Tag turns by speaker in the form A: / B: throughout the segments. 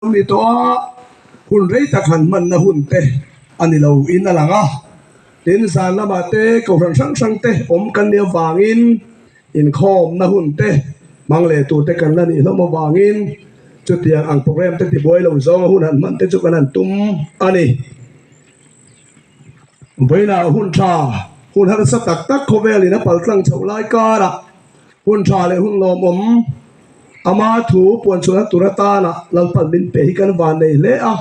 A: mi to hun rei tak han man na hun te ani lo in alanga tin san lama te ko sang sang te om kan ne wangin in khom na hun te mang le tu te kan la ni lo ma wangin chu tiang ang program te ti boy lo zong hun han man te chu kan an tum ani boina hun tha hun har sa tak tak khovel ina pal tlang cholai kara hun tha le hun lom om ama thu pon chuna turata na lalpan bin pe hi kan van nei le a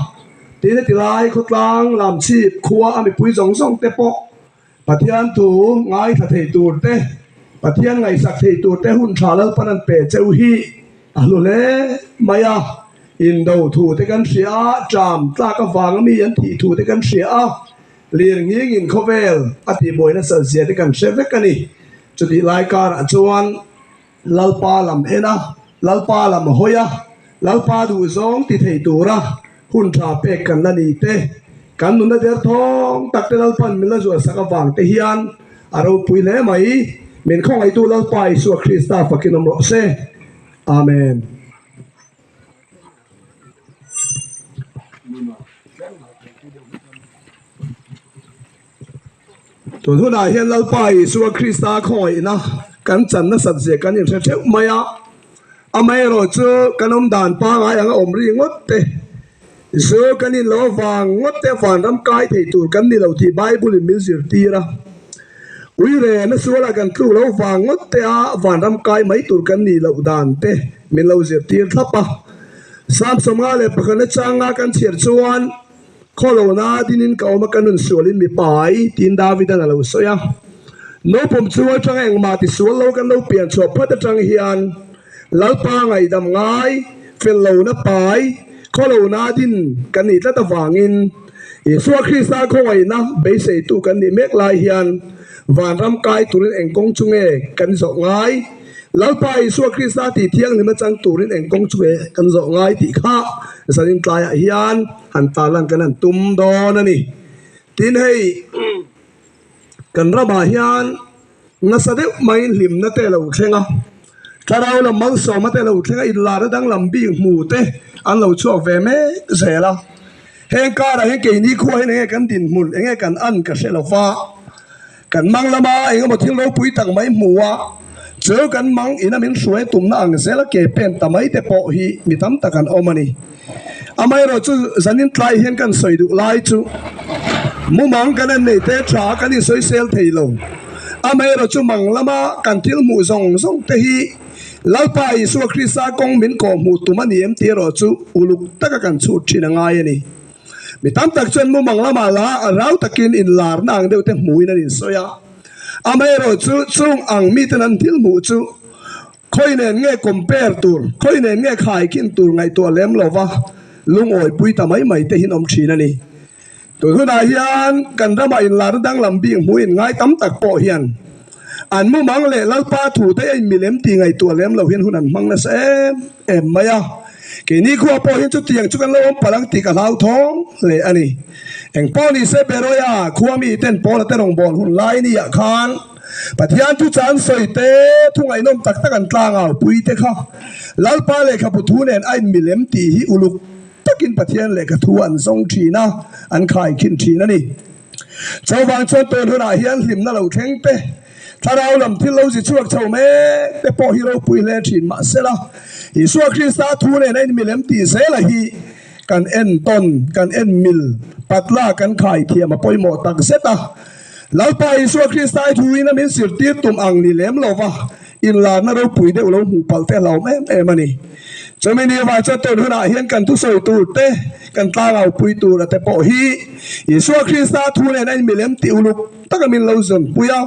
A: tine tilai khotlang Lamchhip Khuaa ami pui zong zong te po Pathian thu ngai tha thei tur te Pathian ngai sak thei tur te hun tha lalpan an pe cheu hi alu le maya in do thu te kan sia cham tla ka wang mi an thi thu te kan sia lir nging in khovel ati boina sa zia te kan se vek ani chuti lai kar chuan lalpa lam ena lalpa lam hoya lalpa du zong ti thei tura hun tha pe kan la ni te kan nun da der thong tak te lalpan mila zo saka wang te hian aro pui le mai min khong ai tu lalpa isu Krista fakinom ro se amen tu hu na hian lalpa isu Krista khoi na kan chan na sat je kan in the theu maya amai ro chu kanom dan pa ngai ang om ri ngot te so kan in lo wang ngot te van ram kai thei tur kan ni lo thi bible in music tira ui re na suala kan tu lo wang ngot te a van ram kai mai tur kan ni lo dan te min lo zir tir thapa sam somga le pakana changa kan thir chuan kholo na dinin ka oma kanun sualin mi pai tin david na lo soya no pom chuwa chang eng ma ti sual lo kan lo pian chop phat chang hian lalpa ngai dam ngai fel lo na pai kholo na din kan ni tla ta wangin Yesu Krista khoi na be se tu kan ni mek lai hian van ram kai turin engkong chunge kan zo ngai lalpa Yesu Krista ti thiang ni ma chang turin engkong chunge kan zo ngai ti kha sanin tlai hian han talan kan an tum don ani tin hei kan rama hian na sade main lim na te lo thlenga tarau la mang so ma te lo thlenga in la dang lam bi mu te an lo chuak ve me zela heng ka ra he ke ni kho he ne kan din mul enge kan an ka se lo fa kan mang lama enge mo thil lo pui tang mai muwa cheu kan mang ina min suai tum na ang zela ke pen tamai te po hi mi tam ta kan omani amai ro chu zanin tlai hen kan soi du lai chu mu mang kan an nei te tha kan ni soi sel thei lo amai ro chu mang lama kan thil mu zong zong te hi lalpa Yesu Krista kong min ko mu tumani em ti ro chu uluk taka kan chu thina ngai ani mi tam tak chen mu mang lama la rau takin in lar nang deu te muina in soya amai ro chu chung ang mi tan an thil mu chu khoi nen nge compare tur khoi nen nge khai kin tur ngai to lem lova lung oi pui ta mai mai te hin om thina ni tu hu na hian kan rama in lar dang lam bi mu in ngai tam tak po hian an mu mang le lalpa thu te ai milem ti ngai to lem lo hian hun an mang na se em maya ke ni khuwa po hin chu tiang chu kan lo palang ti ka lau thong le ani eng po ni se beroya khuwa mi ten po la te rong bol hun lai ni ya khan Pathian tu chan soi te thu ngai nom tak tak an tlang au pui te kha lalpa le kha pu thu nen ai milem ti hi uluk takin Pathian le ka thu an song thina an khai kin thina ni chawang chon ton huna hian hlim na lo theng te tarau lam thil lo ji chuak chau me te po hi ro pui le thin ma sela Yesu Krista thu ne nei milem ti sela hi kan en ton kan en mil patla kan khai thia ma poimo tak seta lalpa Yesu Krista thu ina min sir tir tum ang ni lem lova in la na ro pui de lo hu pal te lo me mani chomini wa cha ton huna hian kan tu soi tu te kan tla ngau pui tu ra te po hi Yesu Krista thu ne nei milem ti uluk taka min lo zon puya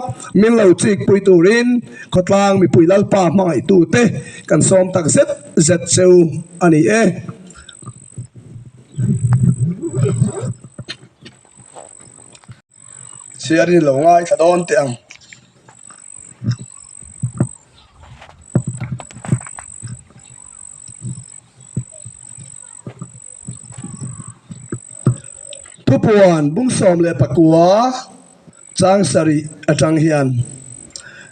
A: min lo chik pui tu rin khotlang mi pui lalpa mai tu te kan som tak set zet seu ani e siari lo ngai thadon te ang puan bung som le pakua chang sari atang hian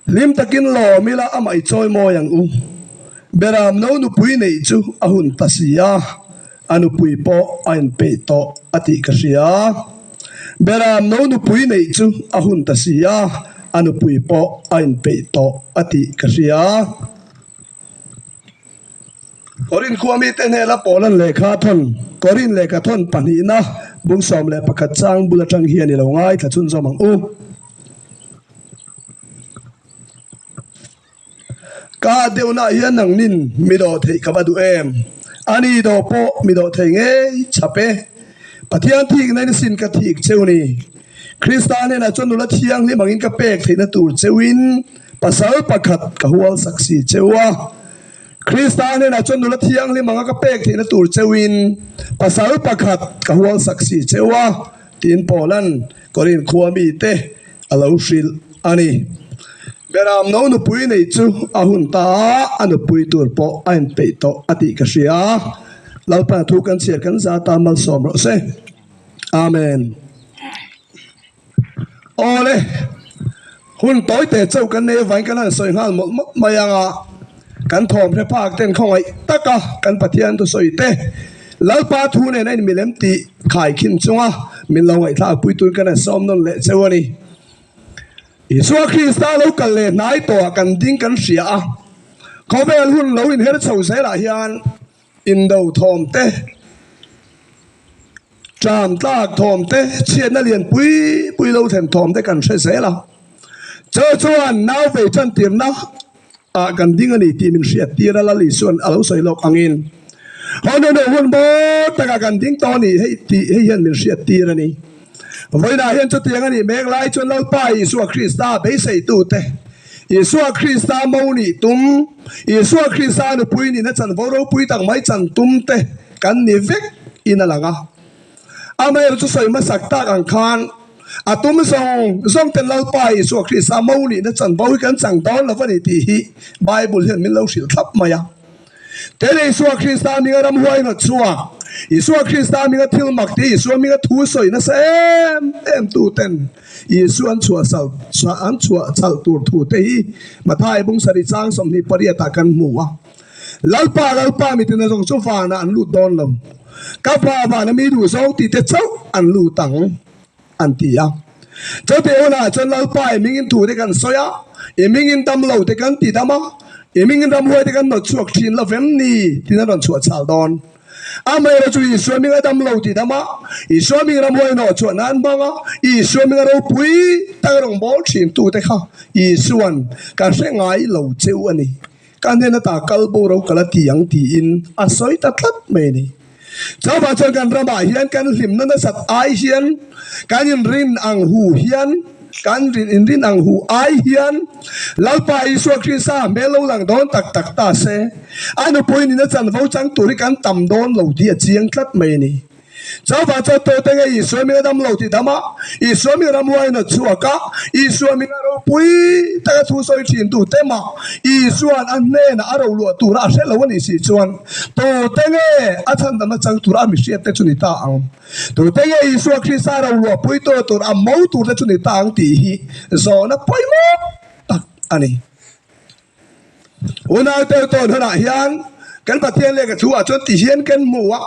A: lim takin lo mila amai choi mo yang u beram no nu pui nei chu ahun pasia anu pui po ain pe to ati ka sia beram no nu pui nei chu ahun ta sia anu pui po ain pe to ati ka sia Korin Khuaa ten hela Poland lekha thon Korin lekha thon pani na bung som le pakhat chang bula tang hian ni lo ngai tha chun zomang u ka deuna hian nang nin mi do thei ka badu em ani do po mi do thei nge chape Pathian thik nai sin ka thik cheuni Kristan na chon la thiang li mangin ka pek theina tur chewin pasal pakhat ka hual saksi chewa Kristan na chon la thiang li manga ka pek theina tur chewin pasal pakhat ka hual saksi chewa tin Poland Korin Khuaa te alo shil ani beram no nu pui nei chu ahun ta anu pui tur po ain pe to ati ka sia lalpa thu kan sia kan za ta mal som ro se amen ole hun tối te chau kan ne vai kan an soi ngal mo mayanga kan thom re pak ten khoi taka kan Pathian tu soi te lalpa thu ne nai milem ti khai khin chunga min lo ngai tha pui tur kan som non le chewani Isua Krista lo kal le nai to kan ding kan sia ko bel hun lo in her chau se la hian in do thom te cham tak thom te chien na lian pui lo then thom te kan se la cho chuan nau ve chan tir na a kan ding ani ti min sia tir la li suan alo soi lok angin hon no hun bo ta kan ding to ni hei ti hei hian min sia tir ani với đại hiện cho tiếng anh mấy lại cho lâu bài Isua Krista bây giờ tu te Isua Krista mau ni tum Isua Krista nó pui ni nó chân vô đâu pui tặng mấy chân tum te kan ni vek ina langa ama cho soi mà sắc ta càng khan à tum song tên lâu bài Isua Krista mau ni nó chân vô kan chẳng đón là vấn đề thì Bible hiện mình lâu xịt thấp mà ya thế này Isua Krista mình làm hoài nó chua Isua Krista mi ga thil mak ti Isua mi ga thu soi na em tu ten Isua an chua sal sa an chua chal tur thu te hi mathai bung sari chang som ni paria ta kan mu wa lalpa mi tin jong chu fa na an lu don lo ka pa ba na mi du so ti te chau an lu tang an ti ya cho te ona chan lalpa mi ngin thu te kan soya e mi ngin tam lo te kan ti dama e mi ngin ram hoi te kan no chuak thin la vem ni tin na don chua chal don amai ra chu Isua mi ga dam lo ti dama Isua mi ram hoi no chu nan banga Isua mi ga ro pui ta rong bol thin tu te kha Isuan ka se ngai lo cheu ani kan ne ta kal bo ro kala ti yang ti in a soi ta tlat me ni cha ba chen kan rama hian kan hlim na sat ai hian kan in rin ang hu hian kan rin ang hu ai hian lalpa Isua Krista melo lang don tak ta se anu poi ni na chan vo chang turi kan tam don lo ti a chiang tlat mai ni cha ba cha to te ngai Isua mi dam lo ti dama Isua mi ram wai na chuaka Isua mi ro pui ta thu soi thin tu te ma Isua an ne na aro lu tu ra se lo ni si chuan to te nge a chan dam chang tu ra mi se te chuni ta ang tu te nge Isua Krista ro lu pui to a mau tu te chuni ta ang ti hi zo na poi mo tak ani una te to na hian kan Pathian le ka thu a chon ti hian kan mu wa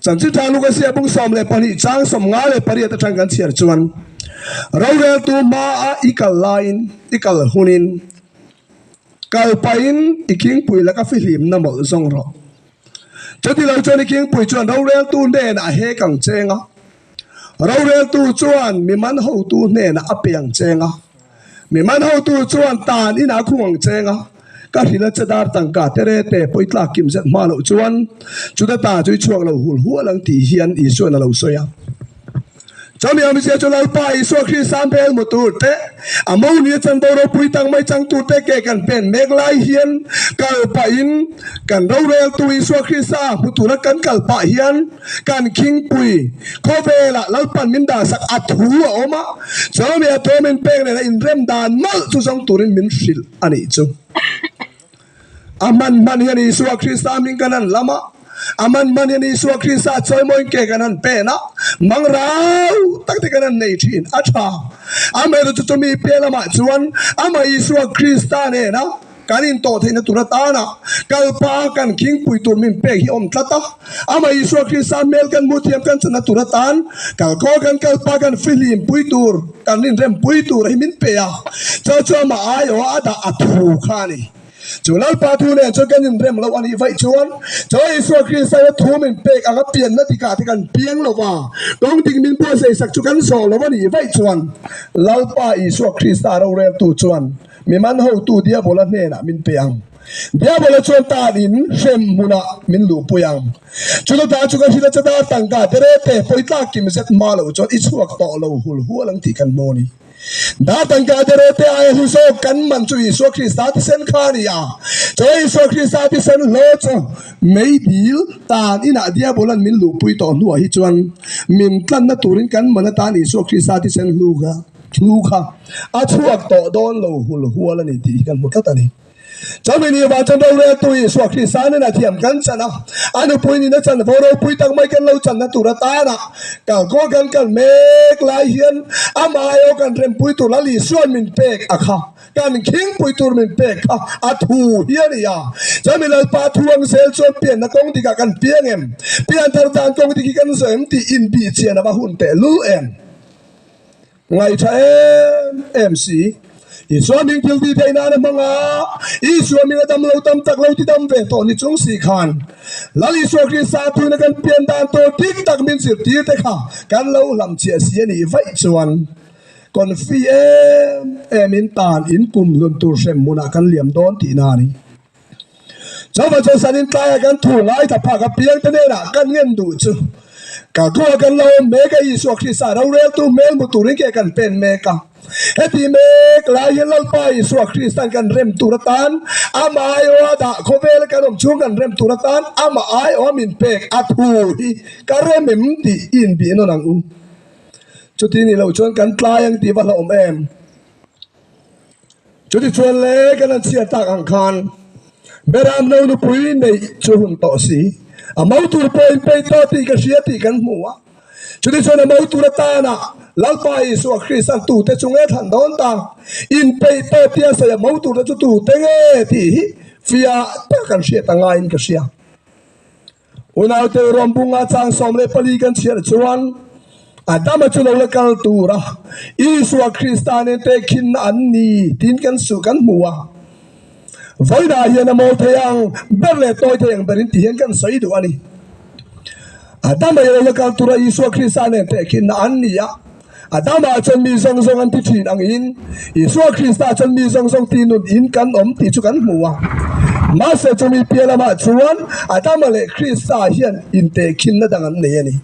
A: chẳng chỉ thang lúc ấy bung som le pani chang som nga le pari ta chang kan chiar chuan rau tu ma a ikal line ikal hunin kal pain iking pui la ka fi hlim na mol zong ro choti lo chon iking pui chuan rau tu ne na he kang chenga rau tu chuan mi man ho tu ne na apeng chenga mi man ho tu chuan tan ina khuang chenga ka hila chadar tangka tere te poitla kim zet ma lo chuan chuda ta chui chuak lo hul hu lang ti hian Isua na lo soya chami ami se chola pa Isua Krista bel motur te amau ni chan bo ro pui tang mai chang tu te ke kan pen mek lai hian kal pa in kan ro rel tu Isua Krista mutura kan kal pa hian kan king pui ko vela lal pan min da sak athu oma chami a to men pek le in rem dan mal chu song turin min shil ani chu aman man hian Isua Krista min kanan lama aman man hian Isua Krista choi moin ke kanan pe na mangrau tak te kanan nei thin acha amero chu mi pe lama chuan ama Isua Krista ne na การอินโตเทนตุระตานะกัลปากันคิงปุยตุรมินเปกฮิอมตตาอามาอิสวาคริสต์เมลกันมุทิยมกันชนะตุระตานกัลโกกันกัลปากันฟิลิมปุยตุรกันนินเรมปุยตุรฮิมินเปียจ้ามาอายโออาดาอัตูขานีจุลัลปาทูเนี่ยจ้ากันนินเรมเราอันนี้ไว้ชวนจ้าอิสวาคริสต์ทูมินเปกอากับเปลี่ยนนาฬิกาที่กันเปียงเราว่าต้องดิ่งมินพัวเสสักจุกันโซเราวันนี้ไว้ชวนลัลปาอิสวาคริสต์เราเรียกตูชวนมีมันหูตูเดียบลันเนนะมินเปียงเดียบลันชวนตาดินเชมมุนะมินลูปุยังจุดตาจุกันฮิลจะตาตังกาเดเรเตปอยตากิมเซตมาลูจวนอิสวกต่อลูหุลหัวลังที่กันโมนีดาตังกาเดเรเตไอฮุโซกันมันจุอิสวคริสต์ที่เซนคานียาจุอิสวคริสต์ที่เซนโลจูไม่ดีลตาอินาเดียบลันมินลูปุยต่อหัวฮิจวนมินตันนัตุรินกันมันตาอิสวคริสต์ที่เซนลูกะลูกค่ะอาช่วงต่อโดนเราหัวหัวแล้วนี่ดีกันหมดแล้วตอนนี้จะไม่มีว่าจะเราเรียกตัวอิสวาคริสต์นี่นะเทียมกันชนะอันนี้ปุยนี่นะจันพอเราปุยตั้งไม่กันเราจันนะตุระตานะกันก็กันเมกลายเฮียนอามาโยกันเรมปุยตุลลีส่วนมินเปกอะค่ะกันคิงปุยตุมินเปกค่ะอาทูเฮียนี่ยาจะมีเราปาทวงเซลส่วนเปลี่ยนนักกงที่กันเปลี่ยนเปลี่ยนทางการกงที่กันเสริมที่อินบีเชียนะมาหุ่นเตลูไงใช่เอ็มซีอีส่วนมิงทิลดีเทน่าเนี่ยมังอ่ะอีส่วนมิงดำเราดำตักเราที่ดำเวทตอนนี้จงสีขานแล้วอีส่วนคริสต์ตุยนักันเปลี่ยนดานตัวทิกตักมินสิบทีเตะค่ะกันเราลำเชียเสียนี่ไว้ส่วนก่อนฟีมินตานอินปุ่มลุนตูเซมมุนักันเหลี่ยมโดนตีนานี่เจ้าพระเจ้าสันนิษฐานกันถูกไล่ถ้าพากับเพียงแต่เนี่ยนะกันเงินดูจูก็กลัวกันเราเมกะอิสวาคริสต์เราเรียกตัวเมลมุตุริงเกกันเป็นเมกะเฮติเมกลายลัลปาอิสวาคริสต์กันเรมตุรตานอามาไอโอดาโคเวลกันช่วงกันเรมตุรตานอามาไอโอมินเปกอัตูฮีการเรมิมตีอินบีโนนังอูจุดที่นี่เราชวนกันตายยังตีวันละจุดที่ชวนเล็กกันเสียตากอังคารเบรามเราหนุปุยในช่วงต่อสีอามาตุรปอยไปต่อตีกันเสียตีกันหัวจุดที่ชวนอามาตุรตานะลัลปาอิสวาคริสต์ตูเตจงเอทันโดนตาอินไปต่อตีเสียมาตุรจุตูเตงเอตีฟิอาตกันเสียตั้งไงอินกันเสียอุณาเตอรวมบุงอาจางสมเลปลีกันเสียชวนอาดามาจุลเลกัลตูระอิสวาคริสต์เนี่ยเตคินอันนี้ทินกันสุกันหัววันนั้นเฮียนโมเทียงเบลเลตโตเทียงเบรินที่เห็นกันสวยดูอันนี้อาดามาเยลกันตัวอิสวาคริสต์เนี่ยเตคินอันนี้อะอาดามาจนมีทรงอันที่ถิ่นอังอินอิสวาคริสต์จนมีทรงที่นุนอินกันที่จุกันหัวมาเสจมีเพียรมาชวนอาดามาเลคริสต์เฮียนอินเตคินนั่นดังนั้นเนี่ยนี่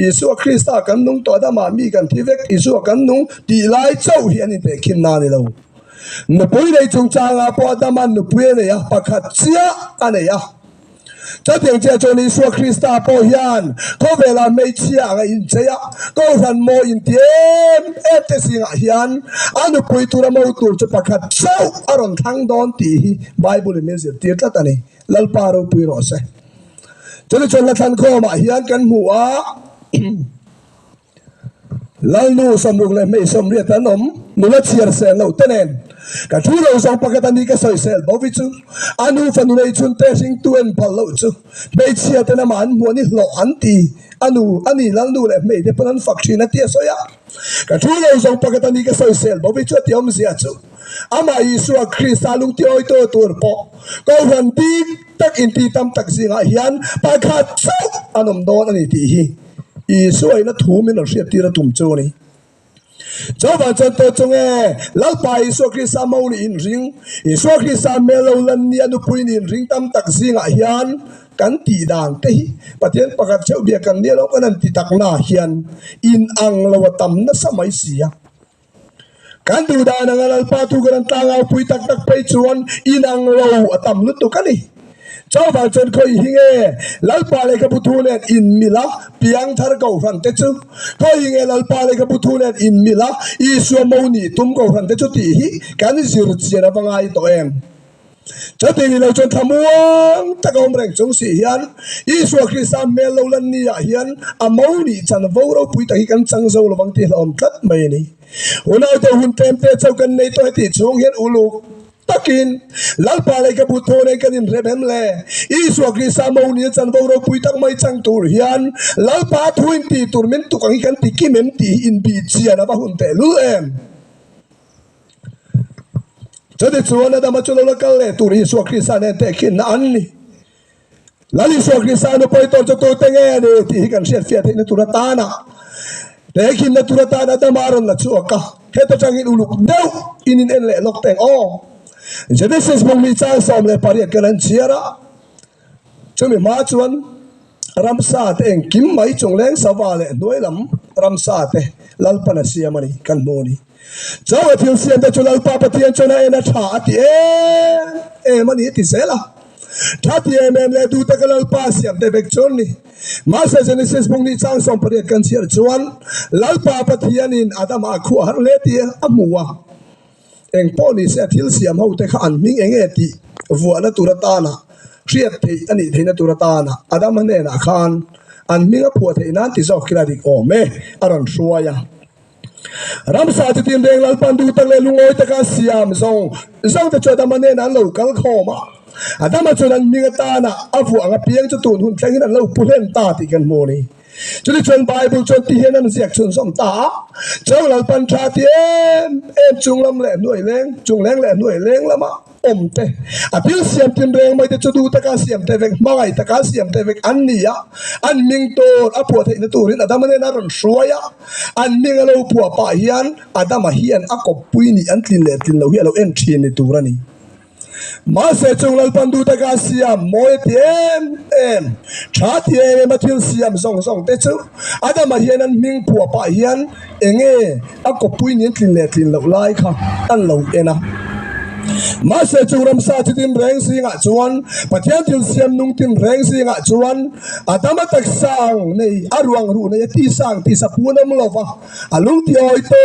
A: อิสวาคริสต์กันนุ่งตัวอาดามามีกันที่เวกอิสวากันนุ่งตีไล่เจ้าเฮียนอินเตคินนั่นนี่เรานุปุยในจงจางอาปอดามันนุปุยเนี่ยปะขัดเสียอันเนี่ยจะเถียงเจ้าจนิสวาคริสต์ปอยันก็เวลาไม่เชียงอินเจียก็รันโมอินเทียมเตสิงห์ยันอันนุปุยตัวเราตัวจะปะขัดเจ้าอารมณ์ทั้งดอนตีไบเบิลมีสิ่งที่ตัดนี่ลัลปารุปุยรอเซจนละทันข้อมายันกันหัวลัลนูสมุกเลยไม่สมเรียตันนุลัดเสียเซลเราเตนกันทุเราส่งปากกันนี่ก็ใส่เซลบ่วิจูอันนู้ฟันเลยจุนเตสิงตัวเองพอเราจูไม่เชียแต่น้ำมันหัวนี่หล่ออันตีอันนี้ลัลนูเลยไม่ได้พนันฝักชีนัดเตี้ยสอยกันทุเราส่งปากกันนี่ก็ใส่เซลบ่วิจูเตี้ยมเสียจูอามาอิสวาคริสต์ลุงเตี้ยตัวปอก็วันดีตักอินตีตามตักสิงห์ยันปากขัดเจ้าอันนมโดนอันนี้ตีอีสวยนะถูมินเราเสียตีระตุ่มโจนี่เจ้าบ้านเจ้าตัวจงลัลปาอิสวาคริสต์มาอุลินริงอิสวาคริสต์เมลลันนี่อนุปุยนินริงตามตักซิงห์ยันกันตีด่างเตะปะเทียนประกาศเจ้าเบียกันเนี่ยเราก็นั่นตีตักหน้ายันอินอังเราว่าตำนั่นสมัยเสียกันดูด่านังลัลปาตุกันต่างเอาปุยตักไปชวนอินอังเราตำลุตุกันนี่เจ้าบ้านจนเคยหิงลัลปาเลกับบุตรเนี่ยอินมิลาเปียงทาร์กเอาฟันเตจูเคยหิงลัลปาเลกับบุตรเนี่ยอินมิลาอิสวามูนีตุ้มกเอาฟันเตจูตีฮีกันสิรุตเสียนะบังไอตัวเองเจ้าตีนี่เราจนทำวังตะกอมแรงจงสียันอิสวาคริสต์เมลลันนี่ยันอามูนีจันวเราปุยตะฮีกันจังโซลบังตีเราอมกัดไม่นี่หัวหน้าตัวหุ่นเต็มเจ้ากันในตัวที่จงเห็นอุลุ takin lalpa lai ka buto nei kanin rebem le Isu Krista mau ni chan bo ro pui tak mai chang tur hian lalpa 20 tur men tu kang kan ti ki mem ti in bi chia na ba hun te lu em jadi chuan da ma chulo la kal le tur Isu Krista ne te kin na an ni lali Isu Krista no poi tor to te nge ne ti kan siat fiat ne turatana te kin na turatana da maron la chuaka heto changin uluk deu inin en le lok teng o Genesis mong mi chang som le pari kalan chiara chumi ma chuan ramsa te eng kim mai chung leng sawale noi lam ramsa te lalpana siamani kan moni chawa thil siam te chulal pa pathian chona ena tha ati e mani ti sela thati em le du ta kalal pa siam te bek chon ni ma sa Genesis mong ni chang som pari kan chiar chuan lalpa pathian in adama khu har le ti amuwa eng poni se thil siam ho te kha an ming eng eti vuana turatana riat the ani theina turatana adam ne na khan an minga phu the nan ti zok kila dik o me aron suaya ramsa ti tin reng lal pandu tak le lungoi ta ka siam zong te choda mane na lo kal khoma adam chodan minga ta na afu anga piang chu tun hun thlengin an lo pulen ta ti kan mo ni chuli chon Bible chon ti hian an ziak chun som ta chong lal pan tha ti em chung lam le nuai leng chung leng le nuai leng lama om te apil siam tin reng mai te chu du ta ka siam te vek mai ta ka siam te vek an nia an ming to apu the na turin adam ne na ron suaya an ming lo pu pa hian adam hian akop pui ni an tlin le tlin lo hi lo en thin ni turani ma se chung lal pandu ta ka siam moi tiem tha tie ma thil siam song te chu adam hian an ming pu pa hian enge akop pui ni tlin le tlin lo lai kha an lo ena ma se chung ram sa tin reng singa chuan pathian thil siam nung tin reng singa chuan adam tak sang nei aruang ru nei ti sang ti sapunam lova alung ti oi to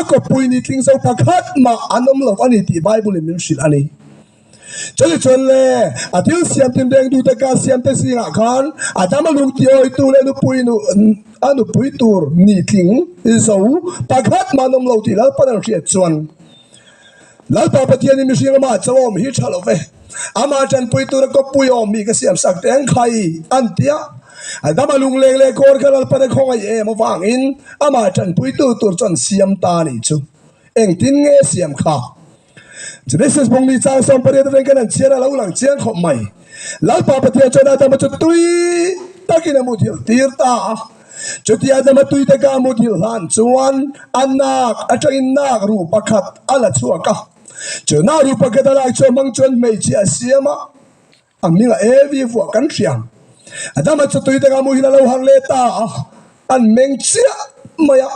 A: akop pui ni tling so pakhat ma anom lo ani ti Bible min shil ani chali chon le atil siam tin reng du ta ka siam te singa khan adam lung ti oi tu le nu pui nu anu pui tur ni tling so pakhat ma nom lo ti lal panal riat chuan lalpa pathian mi singa ma chawom hi thalo ve ama chan pui tur ko pui om mi ka siam sak teng khai antia adama lung leng le kor khalal pa de khong ai em wang in ama chan pui tur chon siam ta ni chu eng tin nge siam kha Genesis mong ni chang som pare de kan chiara lo lang chiang khop mai lalpa pathian chona ta ma chu tui takina mu thil tir ta chutia dama tui ta ka mu thil han chuan anak atangin nak ru pakhat ala chuaka chona ru pakhat ala chu mang chon mei chi asiama aminga evi fu kan thiam adama chu tui ta ka mu hila lo hang le ta an meng chia maya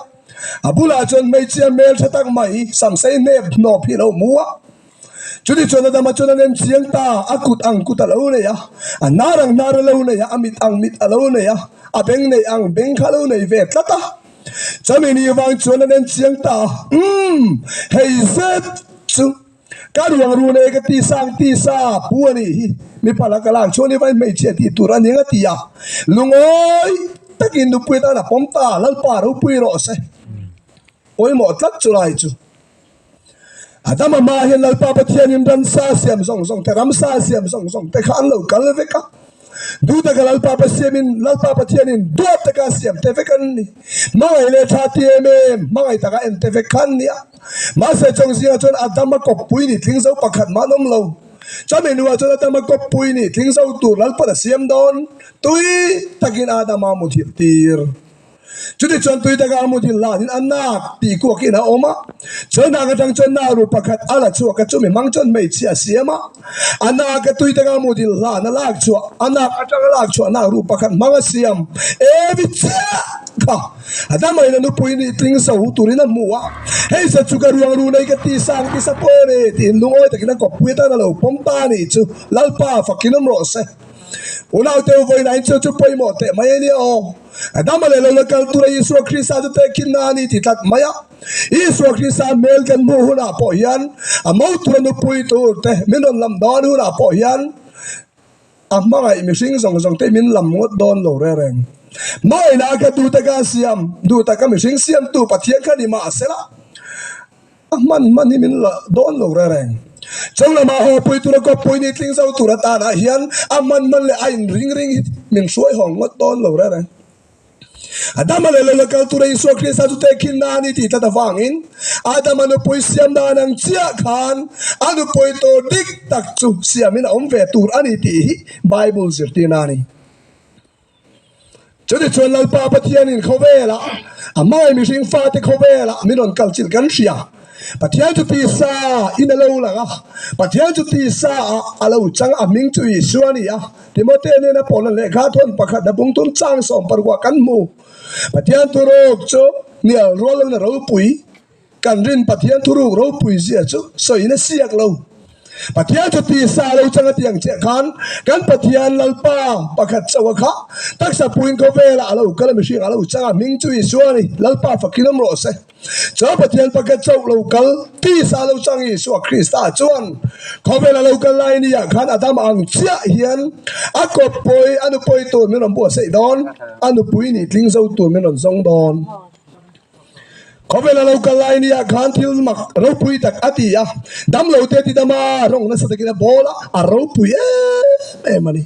A: abula chon mei chia mel thatak mai sam sei ne no phi lo muwa chudi chona dama chona nen chiang ta akut ang kuta lo ne ya anarang nar lo ne ya amit ang mit alo ne ya abeng ne ang beng khalo ne ve tlata chamini wang chona nen chiang ta hei zet chu karuang ru ne ka ti sang ti sa puani mi pala kalang choni vai mei che ti turani nga ti ya lungoi takin nu pui ta na pomta lalpa ro pui ro se oi mo tlat chulai chu adama ma hian lalpa pathian in ran sa siam song te ram sa siam song te khan lo kal veka du ta ka lalpa pathian in do ta ka siam te vekan ni mai le tha ti em mai ta ka en te vekan ni ma se chong sia chon adama ko pui ni thing zo pakhat ma nom lo chamenu a chon adama ko pui ni thing zo tu lalpa da siam don tui takin adama mu tir chudi chon tui ta ka mu thil la in anak ti ko ki na oma chona ka tang chon na ru pakhat ala chu ka chumi mang chon mei chi asiama anak ka tui ta ka mu thil la na lak chu anak atang lak chu na ru pakhat mang asiam evi cha ka adama ina nu pui ni ting so turina muwa hei sa chu ka ruang ru nei ka ti sang ti sa pore ti lungoi ta kina ko pui ta na lo pom ta ni chu lalpa fakinom ro se unaw te voi na chu poi mo te mai ni o adama le lo kal tura Isu Krista te kinani ti tat maya Isu Krista mel kan mu huna po hian amau tura nu pui tur te minon lam don huna po hian amma ai mi sing song te min lam ngot don lo re reng mai na ka du ta ka siam du ta ka mi sing siam tu pathian ka ni ma sela man ni min la don lo re reng trong là mà họ bùi tu có bùi nít linh sâu tu ta đã hiền man le ai ring mình suối hỏng mất tôn lâu ra này Adam le kal tu rei so Krista tu te kin na ni ti ta wangin Adam anu poi siam da nang chia khan anu poi to dik tak chu siamin om ve tur ani ti Bible zirti na ni cho nên chuyện lalpa Pathian in khâu về la mai mi sing fa te khâu về la mi non kal chil kan sia Pathian tu ti sa in alo la ga Pathian tu ti sa alo chang aming chu i suani a Timote ne na pon le ga thon pakhat da bung tun chang som parwa kan mu Pathian tu rok cho nial rol na ro pui kan rin Pathian tu ro pui zia chu so ina siak lo Pathian tu ti sa lo chang atiang che khan kan Pathian lalpa pakhat chawa kha tak sa puin ko vela alo kala mi sing alo chang ming chu i suani lalpa fakilam ro se cho Pathian pakhat chau lo kal ti sa lo chang i su Krista chuan ko vela lo kal lai ni ya khan adam ang chia hian a ko poi anu poi tu mi ron bo sei don anu pui ni tling zo tu mi ron zong don ko vela lo kal lai ni ya khan thil mak ro pui tak ati ya dam lo te ti dama rong na sa te kina bola a ro pui e mani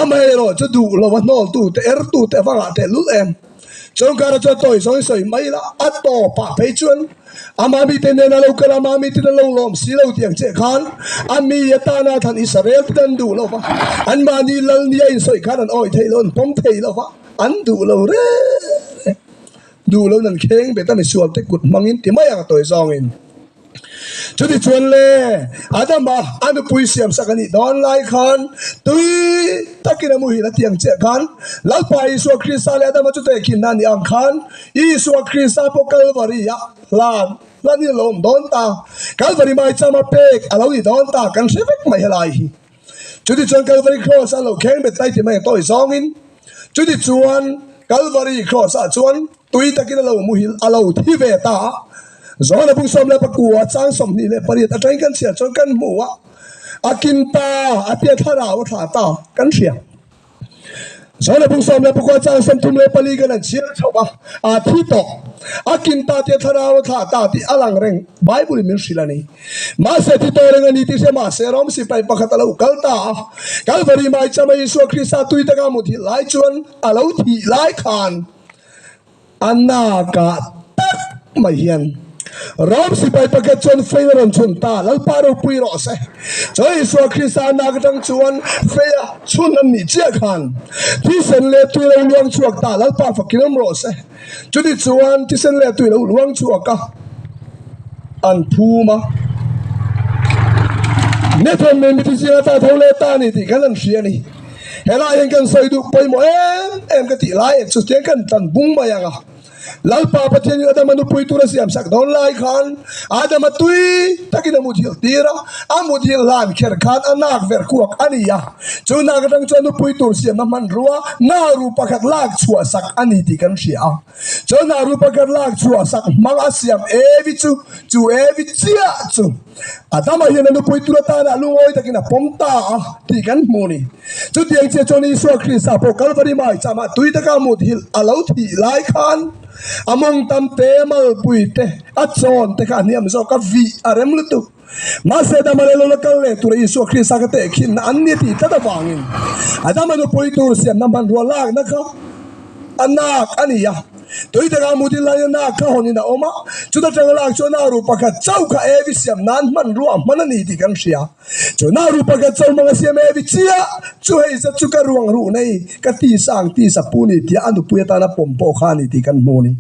A: amai ro chu du lo wa nol tu te er tu te wanga te lu em trong cara cho tôi soi mấy là ắt to pa pe chuan amami te ne na lo kala amami te na lo lom si lo tiang che khan ami yata na than Israel tan du lo fa an ma ni lal ni ai soi khan an oi thei lon pom thei lo fa an du lo re du lo nan kheng be ta mi sual te kut mangin ti mai ang toi zong in cho đi chuan le adam ba anu pui siam sakani don lai khan tui takina mu hi la tiang che khan lalpa isu Krista le adam chu te kin nan yang khan isu Krista po Calvary ya lan ni lom don ta Calvary mai chama pek alo ni don ta kan sevek mai helai hi cho đi chuan Calvary cross alo kheng be tai ti mai toi zong in cho đi chuan Calvary cross a chuan tui takina lo mu hi alo thi ve ta Zona na pung som le pakua chang som ni le parit atrai kan sia chon kan muwa akinta atia thara wa tha ta kan sia Zona pung som le pakua chang som tum le pali kan sia choba a thi to akinta te thara wa tha ta ti alang reng Bible min silani ma se ti to reng ani ti se ma se rom si pai pakhat alo kalta Calvary mai chama Yesu Krista tui ta ga mu thi lai chuan alo thi lai khan anna ka tak mai hian Ram si pai paket chuan feiron chun ta lalpa ro pui ro se choi Yesu Krista na ka tang chuan feia chun an ni che khan ti sen le tu lo luang chuak ta lalpa fakiram ro se chudi chuan ti sen le tu lo luang chuak ka an phuma ne thon me mi ti sia ta thole ta ni ti kan an sia ni hela yen kan soi du pai mo em ka ti lai chu tiang kan tan bung ma ya ga lalpa Pathian adam anu pui tu ra siam sak don lai khan adam atui takina mudhil tira amudhil lan kher khan anak ver kuak ania chu na ka tang chuan nu pui tu siam man ruwa na ru pakhat lak chua sak ani ti kan ria chu na ru pakhat lak chua sak mang asiam evi chu evi chia chu adam hian anu pui tu ta na lungoi takina pomta ti kan muni chu tiang che choni Yesu Krista po Calvary mai chama tui ta ka mudhil alo thi lai khan among tam te mal puite achon te ka niam zo ka vi arem lutu ma se da malelo lokal le tu Yesu Krista ka te khin an ni ti ta da wangin adam no poi tu siam nam ban ro lak na kha anak ania toi ta ga mudil la na kha honina oma chu da tang lak chu na ru pakhat chau kha evi siam nan man ru man ni ti kan sia chu na ru pakhat chau ma siam evi chia chu hei sa chu ka ruang ru nei ka ti sang ti sa pu ni ti anu pu ta na pom po kha ni ti kan mo ni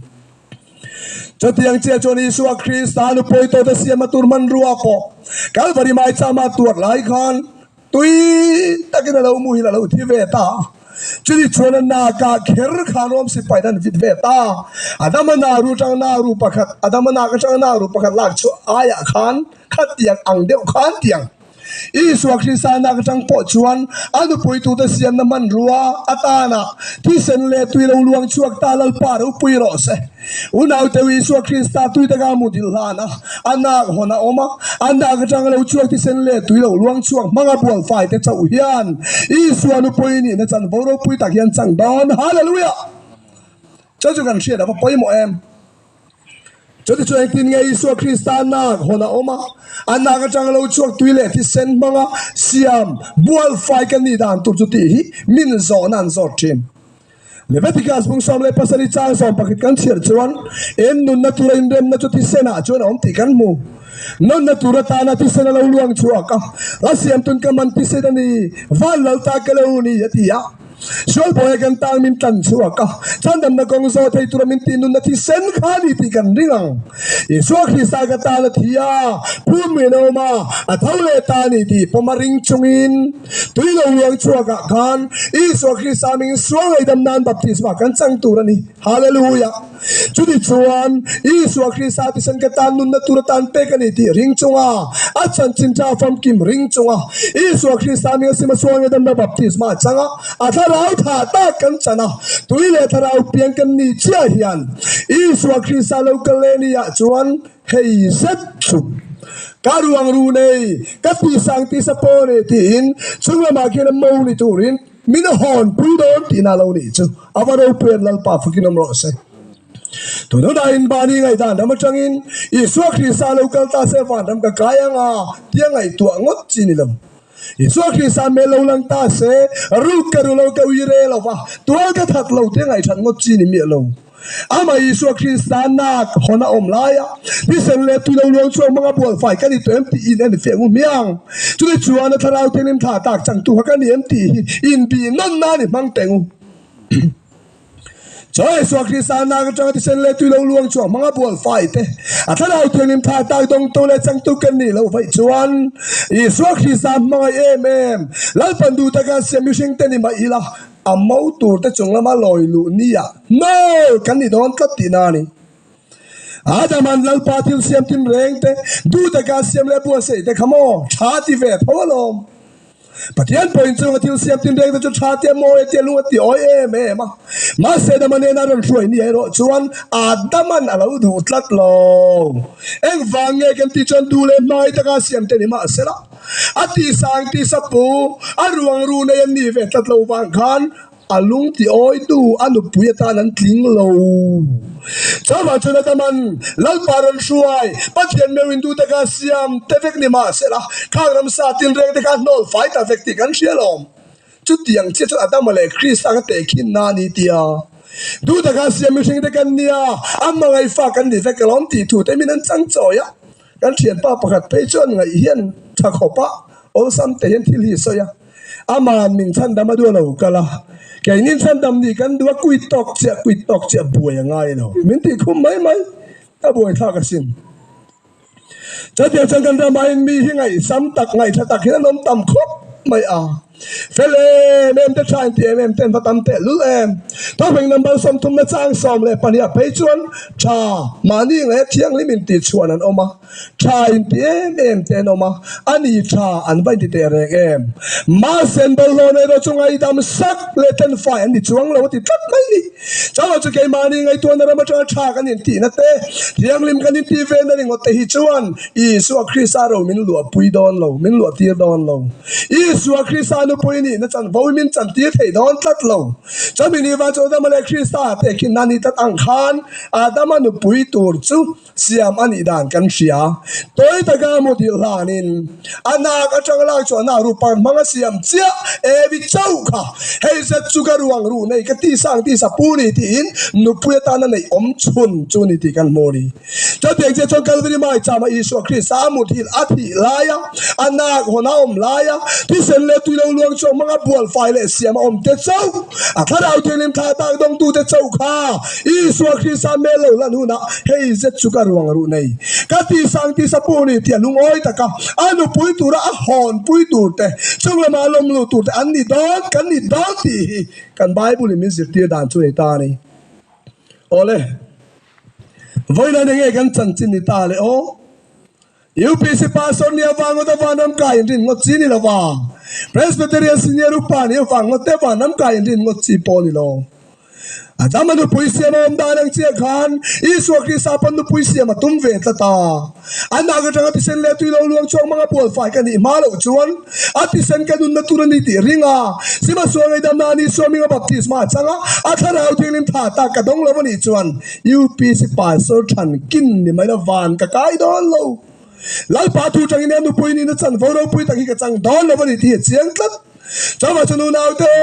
A: cho tiang che choni Yesu Krista anu poi to da siam tur man ru po Calvary mai chama tur lai khan tui takina lo mu hi la lo thi ve ta chudi chona na ka kher khanom si paidan vit ve ta adam na ru chang na ru pakhat adam na ka chang na ru pakhat lak chu aya khan khat tiang ang deu khan tiang Yesu Krista na ka chang po chuan anu poi tu da siam na man ruwa atana ti sen le tui lo luang chuak ta lal pa ro pui ro se unau te Yesu Krista tui ta ga mu dil hana anak hona oma anda ka chang lo chuak ti sen le tui lo luang chuak manga bual fai te chau hian Yesu anu poi ni na chan bo ro pui ta hian chang don hallelujah cho chu kan sia da poi mo em cho thì chuyện tin ngay Isu Christian na hona oma anak achang lo chuak tuile ti sen manga siam bual fai kan ni dan tu ti hi min zon an zot thin Leviticus bung som le pasari chang som pakit kan thir chuan en nun na tura in rem na chu ti sena chuan om ti kan mu non na tura ta na ti sena lo luang chuak a siam tun ka man ti sena ni van lal ta ka lo ni atia Sol boy kan tang min tan chuaka chandam na kong zo thei tura min tin nun na ti sen khani ti kan ringang Isu Krista ka ta na thia pu me no ma a thaule ta ni ti pomaring chungin tuilo luang chuaka kan Isu Krista min suang ai dam nan baptisma kan chang tura ni hallelujah chudi chuan Isu Krista ti sen ka tan nun na tura tan pe kan ni ti ring chunga a chan chin cha fam kim ring chunga Isu Krista min sima suang ai dam na baptisma changa a Rau tha ta kan chana tuile tharau piang kan ni chia hian Isu Krista lo kaleni ya chuan hei set chu karuang ru nei ka pi sang ti sapone tin chungla ma kin mo ni turin min hon pui don tin alo ni chu avaro pen lal pa fukinom ro se to no da in bani ngai dan dam changin Isu Krista lo kal ta se van dam ka kaya nga tiang ai tu ngot chi ni lam Isu Krista me lo lang ta se ru ka ru lo ka wi re lo wa tua ka that lo te ngai than ngot chi ni mi lo ama Isu Krista na hona om la ya ni sen le tu lo lo chu mga bol fai ka ni to em ti in en fe mu miang tu le chuan na tharau te nim tha tak chang tu ka ni em ti in bi non na ni mang tengu Joy Isu Krista na ka chang ti sen le tu lo luang chu mga bol fai te a tharau te nim tha tak dong to le chang tu kan ni lo vai chuan Isu Krista mga em lal pandu ta ka sem mishing te ni ma ila amau tur te chung lama loi lu ni ya no kan ni don ka ti na ni Adaman lal patil siam tim reng te du ta ka siam le bu se te khamo tha ti ve pholom Pathian point chung atil siam tin reng te chu tha te mo e te lu ti oi ma se da man na ron throi ni ro chuan adaman alo du tlat lo eng wange kan ti chon du le mai ta ka siam te ni ma se la ati sang ti sapu aruang ru ne ni ve tlat lo wang khan alung ti oi tu anu puya nan tling lo chama chuna taman lal paran shuai Pathian me windu ta ka siam tevek ni ma se la khang sa tin reng te ka nol fight affect ti kan shelom chu tiang che chu adam le Krista ka te kin na ni tia du ta ka siam mi sing te kan nia amma ngai fa kan ni ve kalom ti thu te min an chang choya kan thian pa pakhat pe chon ngai hian tha khopa ol sam te hian thil hi so ya aman min chan dama du lo kala cái nên san đam đi kan dua quy tóc che buổi ngay đâu mình thì không mấy ta buổi thà cái xin cho tiền sang kan đam mai mi hi ngày sam tak ngày tha tak hian nom tam khop mai Fele mem te chain ti mem ten patam te lu to pheng number som thum na chang som le pania pe chuan cha mani le thiang limin ti chuan an oma cha in ti em te no ma ani cha an vai ti te re ma sen bol lo ne ro chungai dam sak le ten fai an ni chuang lo ti tat mai ni cha chu ke mani ngai tu na ma cha kan in ti na te thiang lim kan in ti ve na ni ngot te hi chuan Isu Krista ro min lu pui don lo min lu ti don lo Isu Krista nu pui ni na chan vo min chan ti thei don tat lo cha mi ni va cho da ma le Krista te kin na ni tat ang khan adama nu pui tur chu siam ani dan kan sia toi ta ga mo di lanin ana ka chang la cho na ru pan manga siam chia e vi chau kha hei se chu ga ruang ru nei ka ti sang ti sa pu ni ti in nu pui ta na nei om chun chu ni ti kan mo ni cha te che chong Calvary mai cha ma Isu Krista mu thil athi laya ana hona om laya ti sen le tu lo luang cho manga bual fai le siam om te chau a thara u tenim tha ta dong tu te chau kha Isu Krista me lo la nu na hei se chu ka ruang ru nei ka ti sang ti sa pu ni ti lung oi ta ka anu pui tu ra a hon pui tu te chung la ma lom lu tu te an ni don kan ni don ti kan Bible min zir ti dan chu ni ta ni ole voi na nge kan chan chin ni ta le o UPC pastor ni awang da vanam kai rin ngot chi ni la wa Presbyterian senior pa ni awang ngot te vanam kai rin ngot chi po ni lo อามันดูปุยเสียมันดานังเจียขันอิสวคริสต์ปันดูปุยเสียมาตุ้มเวทตาอันนั้นก็จะติเซนเลตุยเราลวงช่วงมังปวดไฟกันนี่มาแล้วจวนอาติเซนกันดูนัตุรนิติริงาสิมาสวงไอ้ดำนานี่สวงมิงบัพติสมาจังอาถ้าเราถึงลิมถาตากระดงเราวันนี้จวนยูปีสิปาโซชันกินนี่ไม่ละวานกะไก่ดอนเราแล้วปาทูจังเนี่ยดูปุยนี่นั่นจันฟอเราปุยตะกี้กะจังดอนเราวันนี้ที่เจียงตัดจำว่าชนูนาวเตอ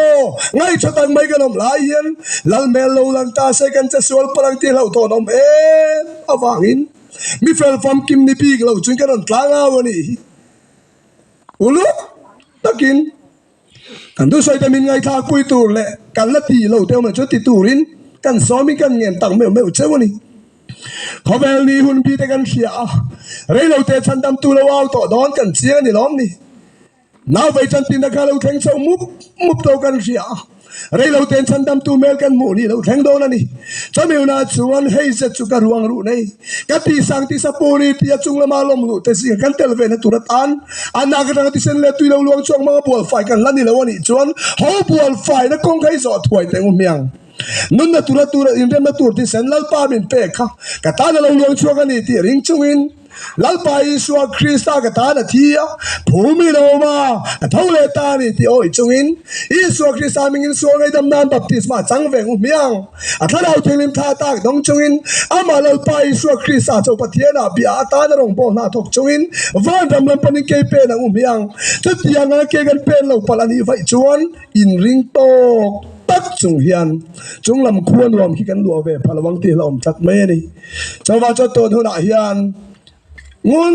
A: ไงชัดตั้งไม่กันอมลายยันลัลเมลโลลังตาเซกันจะสวลพลังที่เราโตนอมอฟังอินมีเฟลฟอมกิมนิปีกเราจุนกันอนกลางอาวันนี้อุลุตะกินกันดูใส่แต่มินไงทาคุยตูเละกันละตีเราเตอมันชุดติตูรินกันซ้อมมีกันเงียนตั้งไม่เจ้าวันนี้พอเวลนี้หุ่นพีแต่กันเสียเรื่องเราเตะฉันดำตัวเราเอาต่อดอนกันเสียนี่ล้อมนี่น้าไปจันตินักเราแทงเสามุบโตกันเสียเรื่องเราเต้นฉันดำตัวเมลกันหมู่นี่เราแทงโดนนี่จะมีนาชวนให้เสร็จสุกรวงรู้นี่กัตีสังติสปูริที่จุงละมาลมรู้แต่สิ่งกันเตลเวนตุรตานอันนักการที่เส้นเลือดตุยเราลวงช่วงมาบวชไฟกันลั่นนี่แล้ววันนี้ชวนเขาบวชไฟนักกองไข่สอดถวยแต่งเมียงนุ่นนัตุรอินเดียนัตุรที่เส้นลัลปาบินเปกค่ะกตาเราลวงช่วงกันนี่ที่ริงจุงอินลัลปาอิสวาคริสต์กตาหน้าที่ภูมิโลมาท้าวเลตานี่ที่โอ้ยจุงอินอิสวาคริสต์มิงินสวงไอ้ดำนานบัพติสมาจังเวงเมียงถ้าเราถึงลิมท่าตากดงจุงอินอามาลัลปาอิสวาคริสต์เจ้าปะเทียนาบิอาตาหน้ารงบ่อหน้าทกจุงอินวันดำลังปนิเกเปนังเมียงจุดยังเกกันเป็นเราปลานีไฟจวนอินริงโตตักจุงเฮียนจุงลำควรรวมขี้กันรัวเวพลวังตีลมจัดเมนี่เจ้าว่าเจ้าตัวทุนอาเฮียนงุน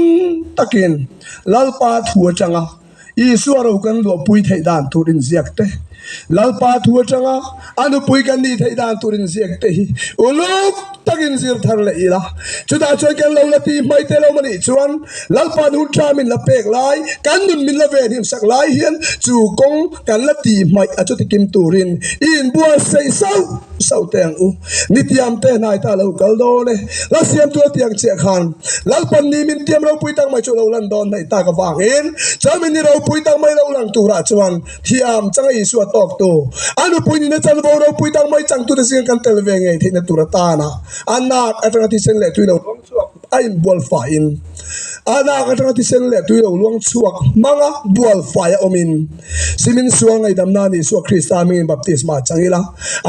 A: ตะกินลัลปาทัวจังอ่ะอีสวเรากันรัวปุยไทยด่านทุรินเสียกเตลัลปาทัวจังอ่ะอันปุยกันนี่ไทยด่านทุรินเสียกเตอุลุกตะกินเสียทะเลอีละจุดอาช่วยกันเราละตีไม่เตเรามันอีชวนลัลปานุชามินละเปกไลกันนุนมินละเวนิมสักไลเฮียนจูกงกันละตีไม่อาจุดกิมตูรินอินบัวเซยเศร้าแตงอูนิตยามเตนายตาเรากัลโดเลยละเสียมตัวเตียงเจียขันลัลปันนี้มินเตียมเราปุยตังไม่จุเราลันดอนในตากวางเห็นจามินนี่เราปุยตังไม่เราลังตูราชวันที่อามจังอีสวดตอกตัวอันปุยนี่ในจันโบเราปุยตังไม่จังตัวเสียงกันเตลเวงไงที่ในตุรตานะอันนักอัตราที่เส้นเล็ดตุยเราลวงชวกไอ้บัวฝ่ายอันนักอัตราที่เส้นเล็ดตุยเราลวงชวกมังบัวฝ่ายอมินสิมินสวงไอ้ดำนานี่สวกคริสต์มินบัพติสมาจังอีละ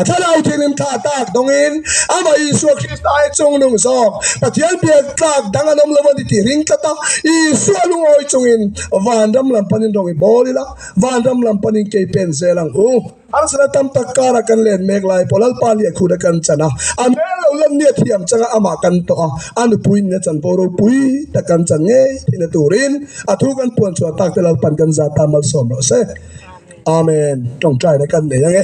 A: ถ้าเราที่นิมท่าตากตรงอินอามาอีสวกคริสต์ไอ้จงนุ่งซอกปะเทียนเบียกากดังอันนมละวันที่ริงตาอีสวลุงโอยจงอินวันดำลำปันินดงอีบอลีละวันดำลำปันินเกยเป็นเซลังหูอันสระตั้มตะการกันเล่นเมกไลพอลัลปาเลียคูดกันจันะอเมลเราเล่นเนี่ยเทียมจังอามากันต่ออันปุยเนี่ยจันโปโรปุยตะกันจังเงยที่นตูรินอัทุกันปวนชัวตักเตลัลปันกันซาตามัลสมรสเซอาเมนต้องใจในกันเนี่ยยังไง